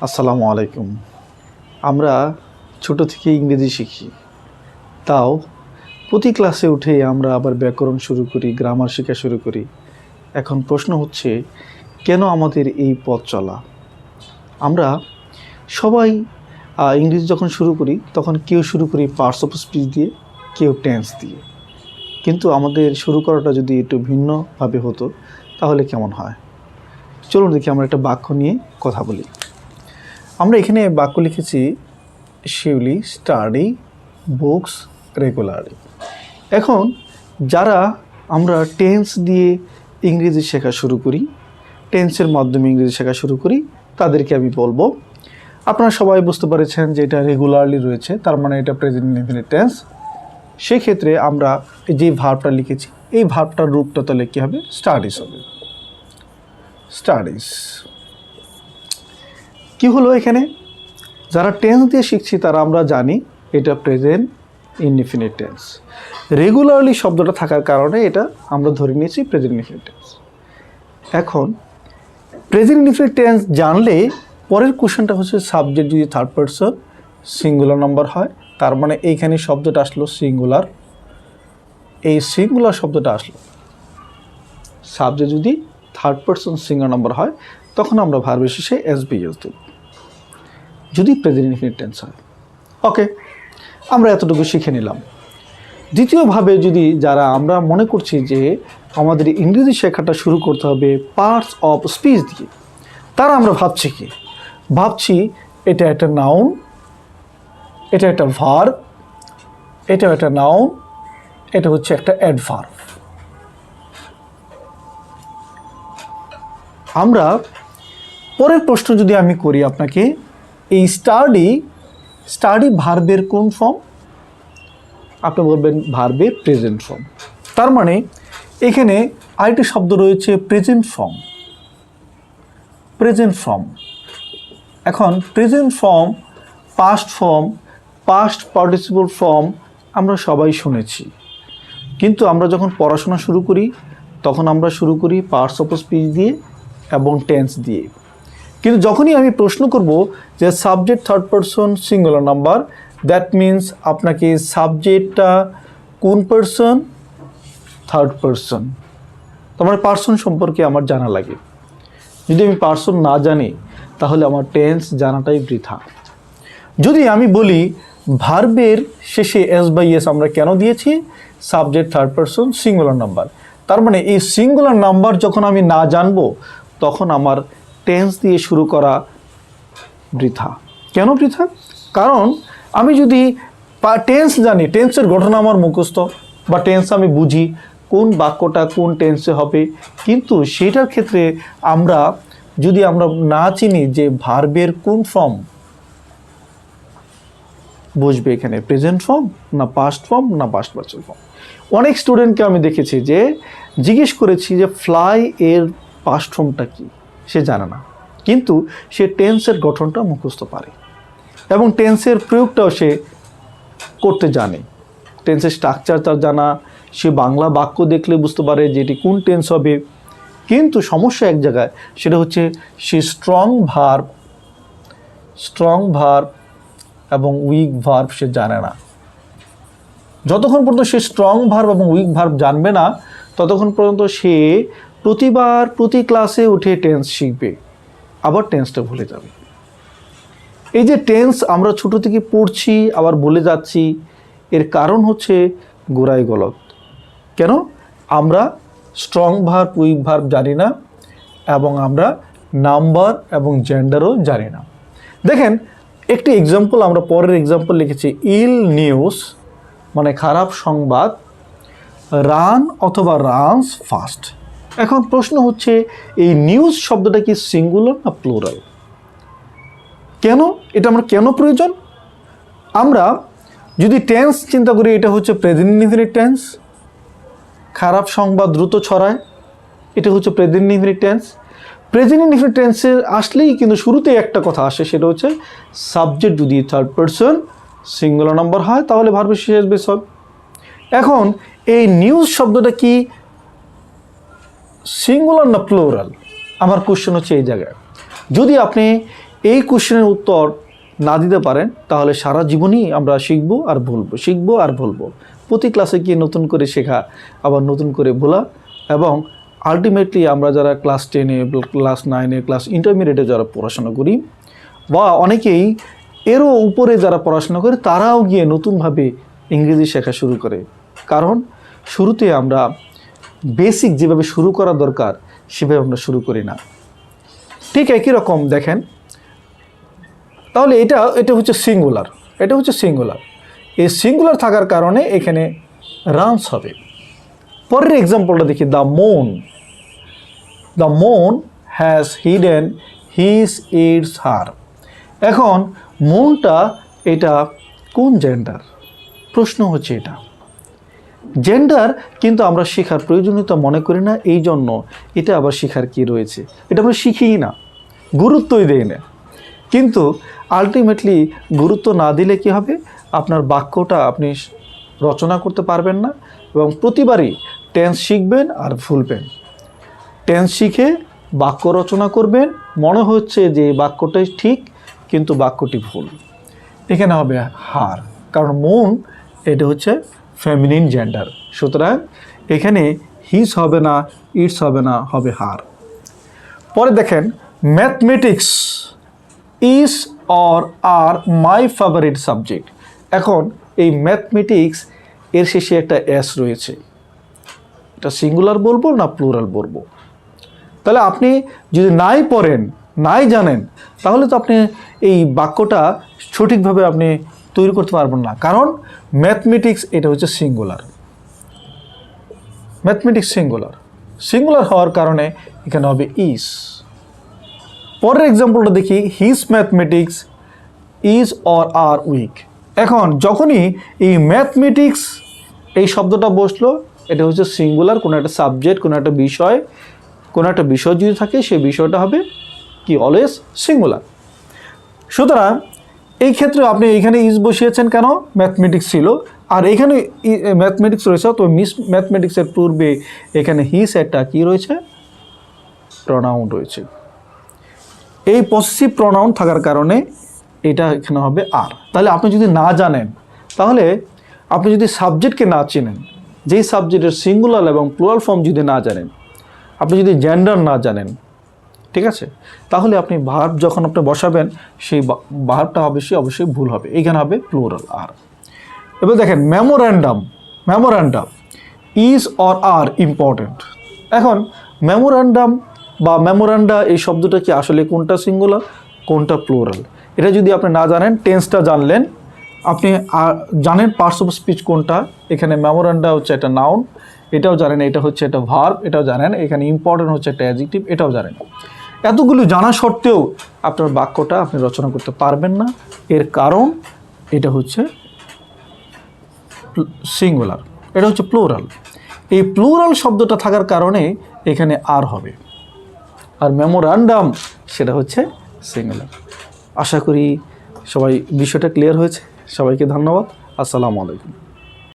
আসসালামু আলাইকুম। আমরা ছোট থেকে ইংরেজি শিখি, তাও প্রতি ক্লাসে উঠে আমরা আবার ব্যাকরণ শুরু করি, গ্রামার শেখা শুরু করি। এখন প্রশ্ন হচ্ছে, কেন আমাদের এই পথ চলা? আমরা সবাই ইংরেজি যখন শুরু করি তখন কেউ শুরু করি পার্টস অফ স্পিচ দিয়ে, কেউ টেন্স দিয়ে। কিন্তু আমাদের শুরু করাটা যদি একটু ভিন্নভাবে হতো তাহলে কেমন হয়? চলুন দেখি আমরা একটা বাক্য নিয়ে কথা বলি। আমরা এখানে বাক্য লিখেছি, শিউলি স্টাডি বুকস রেগুলারলি। এখন যারা আমরা টেন্স দিয়ে ইংরেজি শেখা শুরু করি, টেন্সের মাধ্যমে ইংরেজি শেখা শুরু করি, তাদেরকে আমি বলবো, আপনারা সবাই বুঝতে পেরেছেন যে এটা রেগুলারলি রয়েছে, তার মানে এটা প্রেজেন্ট ইনডেফিনিট টেন্স। সেক্ষেত্রে আমরা যে ভার্বটা লিখেছি, এই ভার্বটার রূপটা তাহলে কী হবে? স্টাডিজ হবে। স্টাডিজ কি হলো এখানে? যারা টেন্স দিয়ে শিখছি তারা আমরা জানি এটা প্রেজেন্ট ইনডিফিনিট টেন্স। রেগুলারলি শব্দটা থাকার কারণে এটা আমরা ধরে নিয়েছি প্রেজেন্ট ইনডিফিনিট টেন্স। এখন প্রেজেন্ট ইনডিফিনিট টেন্স জানলে পরের কোশ্চেনটা হচ্ছে, সাবজেক্ট যদি থার্ড পারসন সিঙ্গুলার নাম্বার হয়, তার মানে এইখানে শব্দটা আসলো সিঙ্গুলার। এই সিঙ্গুলার শব্দটা আসলো, সাবজেক্ট যদি থার্ড পারসন সিঙ্গুলার নাম্বার হয় তখন আমরা ভার্বের শেষে এসবিএস দেব, যদি প্রেজেন্ট ইনডিফিনিট টেন্স হয়। ওকে, আমরা এতটুকু শিখে নিলাম। দ্বিতীয়ভাবে যদি যারা আমরা মনে করছি যে আমাদের ইংরেজি শেখাটা শুরু করতে হবে পার্টস অফ স্পিচ দিয়ে, তারা আমরা ভাবছি এটা একটা নাউন, এটা একটা ভার্ব, এটা একটা নাউন, এটা হচ্ছে একটা অ্যাডভার্ব। আমরা পরের প্রশ্ন যদি আমি করি আপনাকে, এই স্টাডি ভার্বের কোন ফর্ম? আপনি বলবেন ভার্বের প্রেজেন্ট ফর্ম। তার মানে এখানে আরেকটি শব্দ রয়েছে প্রেজেন্ট ফর্ম। এখন present form, past participle form আমরা সবাই শুনেছি, কিন্তু আমরা যখন পড়াশোনা শুরু করি তখন আমরা শুরু করি পার্টস অফ স্পিচ দিয়ে এবং টেন্স দিয়ে। কিন্তু যখনই আমি প্রশ্ন করব যে subject third person singular number, that means আপনাকে সাবজেক্টটা কোন পারসন? Third person. তোমার পারসন সম্পর্কে আমার জানা লাগে। যদি আমি পারসন না জানি তাহলে আমার টেন্স জানাটাই বৃথা। যদি আমি বলি ভার্বের শেষে এস বাই এস আমরা কেন দিয়েছি? Subject third person singular number. তার মানে এই সিঙ্গুলার নাম্বার যখন আমি না জানবো তখন আমার টেন্স দিয়ে শুরু করা বৃথা। কেন বৃথা? কারণ আমি যদি টেন্স জানি, টেন্সের ঘটনা আমার মুখস্থ, বা টেন্স আমি বুঝি কোন বাক্যটা কোন টেন্সে হবে, কিন্তু সেটার ক্ষেত্রে যদি আমরা না চিনি যে ভার্বের কোন ফর্ম বুঝবে, এখানে প্রেজেন্ট ফর্ম না পাস্ট ফর্ম না পাস্ট পার্টিসিপল ফর্ম। অনেক স্টুডেন্টকে আমি দেখেছি যে জিজ্ঞেস করেছি যে ফ্লাই এর পাস্ট ফর্মটা কি, সে জানে না, কিন্তু সে টেন্সের গঠনটা মুখস্থ পারে এবং টেন্সের প্রয়োগটাও সে করতে জানে। টেন্সের স্ট্রাকচার তার জানা, সে বাংলা বাক্য দেখলে বুঝতে পারে যে এটি কোন টেন্স হবে। কিন্তু সমস্যা এক জায়গায়, সেটা হচ্ছে সে স্ট্রং ভার্ব এবং উইক ভার্ব সে জানে না। যতক্ষণ পর্যন্ত সে স্ট্রং ভার্ব এবং উইক ভার্ব জানবে না ততক্ষণ পর্যন্ত সে প্রতি ক্লাসে উঠে টেন্স শিখবে, আবার টেন্সটা ভুলে যাবে। এই যে টেন্স আমরা ছোট থেকে পড়ছি আবার ভুলে যাচ্ছি, এর কারণ হচ্ছে গোড়াই গলত। কেন? আমরা স্ট্রং ভার্ব উইক ভার্ব জানি না এবং আমরা নাম্বার এবং জেন্ডারও জানি না। দেখেন একটি এক্সাম্পল, আমরা পরের এক্সাম্পল লিখেছি, ইল নিউজ মানে খারাপ সংবাদ, রান অথবা রানস ফাস্ট। এখন প্রশ্ন হচ্ছে, এই নিউজ শব্দটা কি সিঙ্গুলার না প্লুরাল? কেন এটা আমরা কেন প্রয়োজন? আমরা যদি টেন্স চিন্তা করি, এটা হচ্ছে প্রেজেন্ট ইনডিফিনিট টেন্স, খারাপ সংবাদ দ্রুত ছড়ায়, এটা হচ্ছে present indefinite tense. Present indefinite টেন্সের আসলেই কিন্তু শুরুতেই একটা কথা আসে, সেটা হচ্ছে সাবজেক্ট যদি থার্ড পারসন সিঙ্গুলার নাম্বার হয় তাহলে ভার্বের শেষে আসবে সব। এখন এই নিউজ শব্দটা কি সিঙ্গুলার না প্লুরাল? আমার কোশ্চেন হচ্ছে এই জায়গায়। যদি আপনি এই কোশ্চেনের উত্তর না দিতে পারেন তাহলে সারা জীবনই আমরা শিখবো আর ভুলবো। প্রতি ক্লাসে গিয়ে নতুন করে শেখা, আবার নতুন করে ভোলা, এবং আলটিমেটলি আমরা যারা ক্লাস 10-এ, ক্লাস 9-এ, ক্লাস ইন্টারমিডিয়েটে যারা পড়াশোনা করি, বা অনেকেই এরও উপরে যারা পড়াশোনা করে, তারাও গিয়ে নতুনভাবে ইংরেজি শেখা শুরু করে। কারণ শুরুতে আমরা বেসিক যেভাবে শুরু করা দরকার সেভাবে আমরা শুরু করি না। ঠিক একই রকম দেখেন, তাহলে এটা হচ্ছে সিঙ্গুলার, এই সিঙ্গুলার থাকার কারণে এখানে রানস হবে। পরের এক্সাম্পলটা দেখি, the moon has hidden his its her. এখন মুনটা এটা কোন জেন্ডার? প্রশ্ন হচ্ছে এটা জেন্ডার, কিন্তু আমরা শেখার প্রয়োজনীয়তা মনে করি না, এই জন্য এটা আবার শেখার কি রয়েছে এটা আমরা শিখিই না, গুরুত্বই দেই না। কিন্তু আলটিমেটলি গুরুত্ব না দিলে কি হবে, আপনার বাক্যটা আপনি রচনা করতে পারবেন না, এবং প্রতিবারই টেন্স শিখবেন আর ভুলবেন। টেন্স শিখে বাক্য রচনা করবেন, মনে হচ্ছে যে এই বাক্যটাই ঠিক কিন্তু বাক্যটি ভুল। এখানে হবে হার, কারণ মুন এটা হচ্ছে ফেমিনিন জেন্ডার, সুতরাং এখানে হিজ হবে না, ইটস হবে না, হবে হার। পরে দেখেন, mathematics is or are my favourite subject. এখন এই ম্যাথমেটিক্স এর শেষে একটা এস রয়েছে, এটা সিঙ্গুলার বলবো না প্লুরাল বলবো? তাহলে আপনি যদি নাই পড়েন, নাই জানেন, তাহলে তো আপনি এই বাক্যটা সঠিকভাবে আপনি তৈরি করতে পারবেন না। কারণ ম্যাথমেটিক্স এটা হচ্ছে সিঙ্গুলার, সিঙ্গুলার হওয়ার কারণে এখানে হবে ইজ। পরের এক্সাম্পলটা দেখি, his mathematics is or are weak. এখন যখনই এই ম্যাথমেটিক্স এই শব্দটা বসলো, এটা হচ্ছে সিঙ্গুলার, কোনো একটা সাবজেক্ট, কোনো একটা বিষয় যদি থাকে, সেই বিষয়টা হবে কি, অলওয়েজ সিঙ্গুলার। সুতরাং এই ক্ষেত্রে আপনি এখানে ইজ বসিয়েছেন কেন, ম্যাথমেটিক্স ছিল, আর এখানে ম্যাথমেটিক্স রয়েছে, তো ম্যাথমেটিক্সের পূর্বে এখানে হিজ একটা কি রয়েছে, প্রনাউন রয়েছে। এই পসেসিভ প্রনাউন থাকার কারণে এটা এখানে হবে আর। তাহলে আপনি যদি না জানেন, তাহলে আপনি যদি সাবজেক্টকে না চেনেন, যেই সাবজেক্টের সিঙ্গুলার এবং প্লুরাল ফর্ম যদি না জানেন, আপনি যদি জেন্ডার না জানেন, ঠিক আছে, তাহলে আপনি ভার্ব যখন আপনি বসাবেন, সেই ভার্বটা অবশ্যই ভুল হবে, এখানে হবে প্লুরাল আর। এবার দেখেন, memorandum is or are important. এখন মেমোরান্ডাম বা মেমোরান্ডা এই শব্দটা কি আসলে কোনটা সিঙ্গুলার কোনটা প্লুরাল, এটা যদি আপনি না জানেন, টেন্সটা জানলেন, আপনি জানেন পার্টস অফ স্পিচ কোনটা, এখানে মেমোরান্ডা হচ্ছে একটা নাউন, এটাও জানেন, এটা হচ্ছে একটা ভার্ব, এটাও জানেন, এখানে ইম্পর্টেন্ট হচ্ছে একটা অ্যাডজেক্টিভ, এটাও জানেন। এতগুলো জানা সত্ত্বেও আপনার বাক্যটা আপনি রচনা করতে পারবেন না, এর কারণ এটা হচ্ছে সিঙ্গুলার, এটা হচ্ছে প্লুরাল। এই প্লুরাল শব্দটা থাকার কারণে এখানে আর হবে, আর মেমোরান্ডাম সেটা হচ্ছে সিঙ্গুলার। আশা করি সবাই বিষয়টা ক্লিয়ার হয়েছে। সবাইকে ধন্যবাদ। আসসালামু আলাইকুম।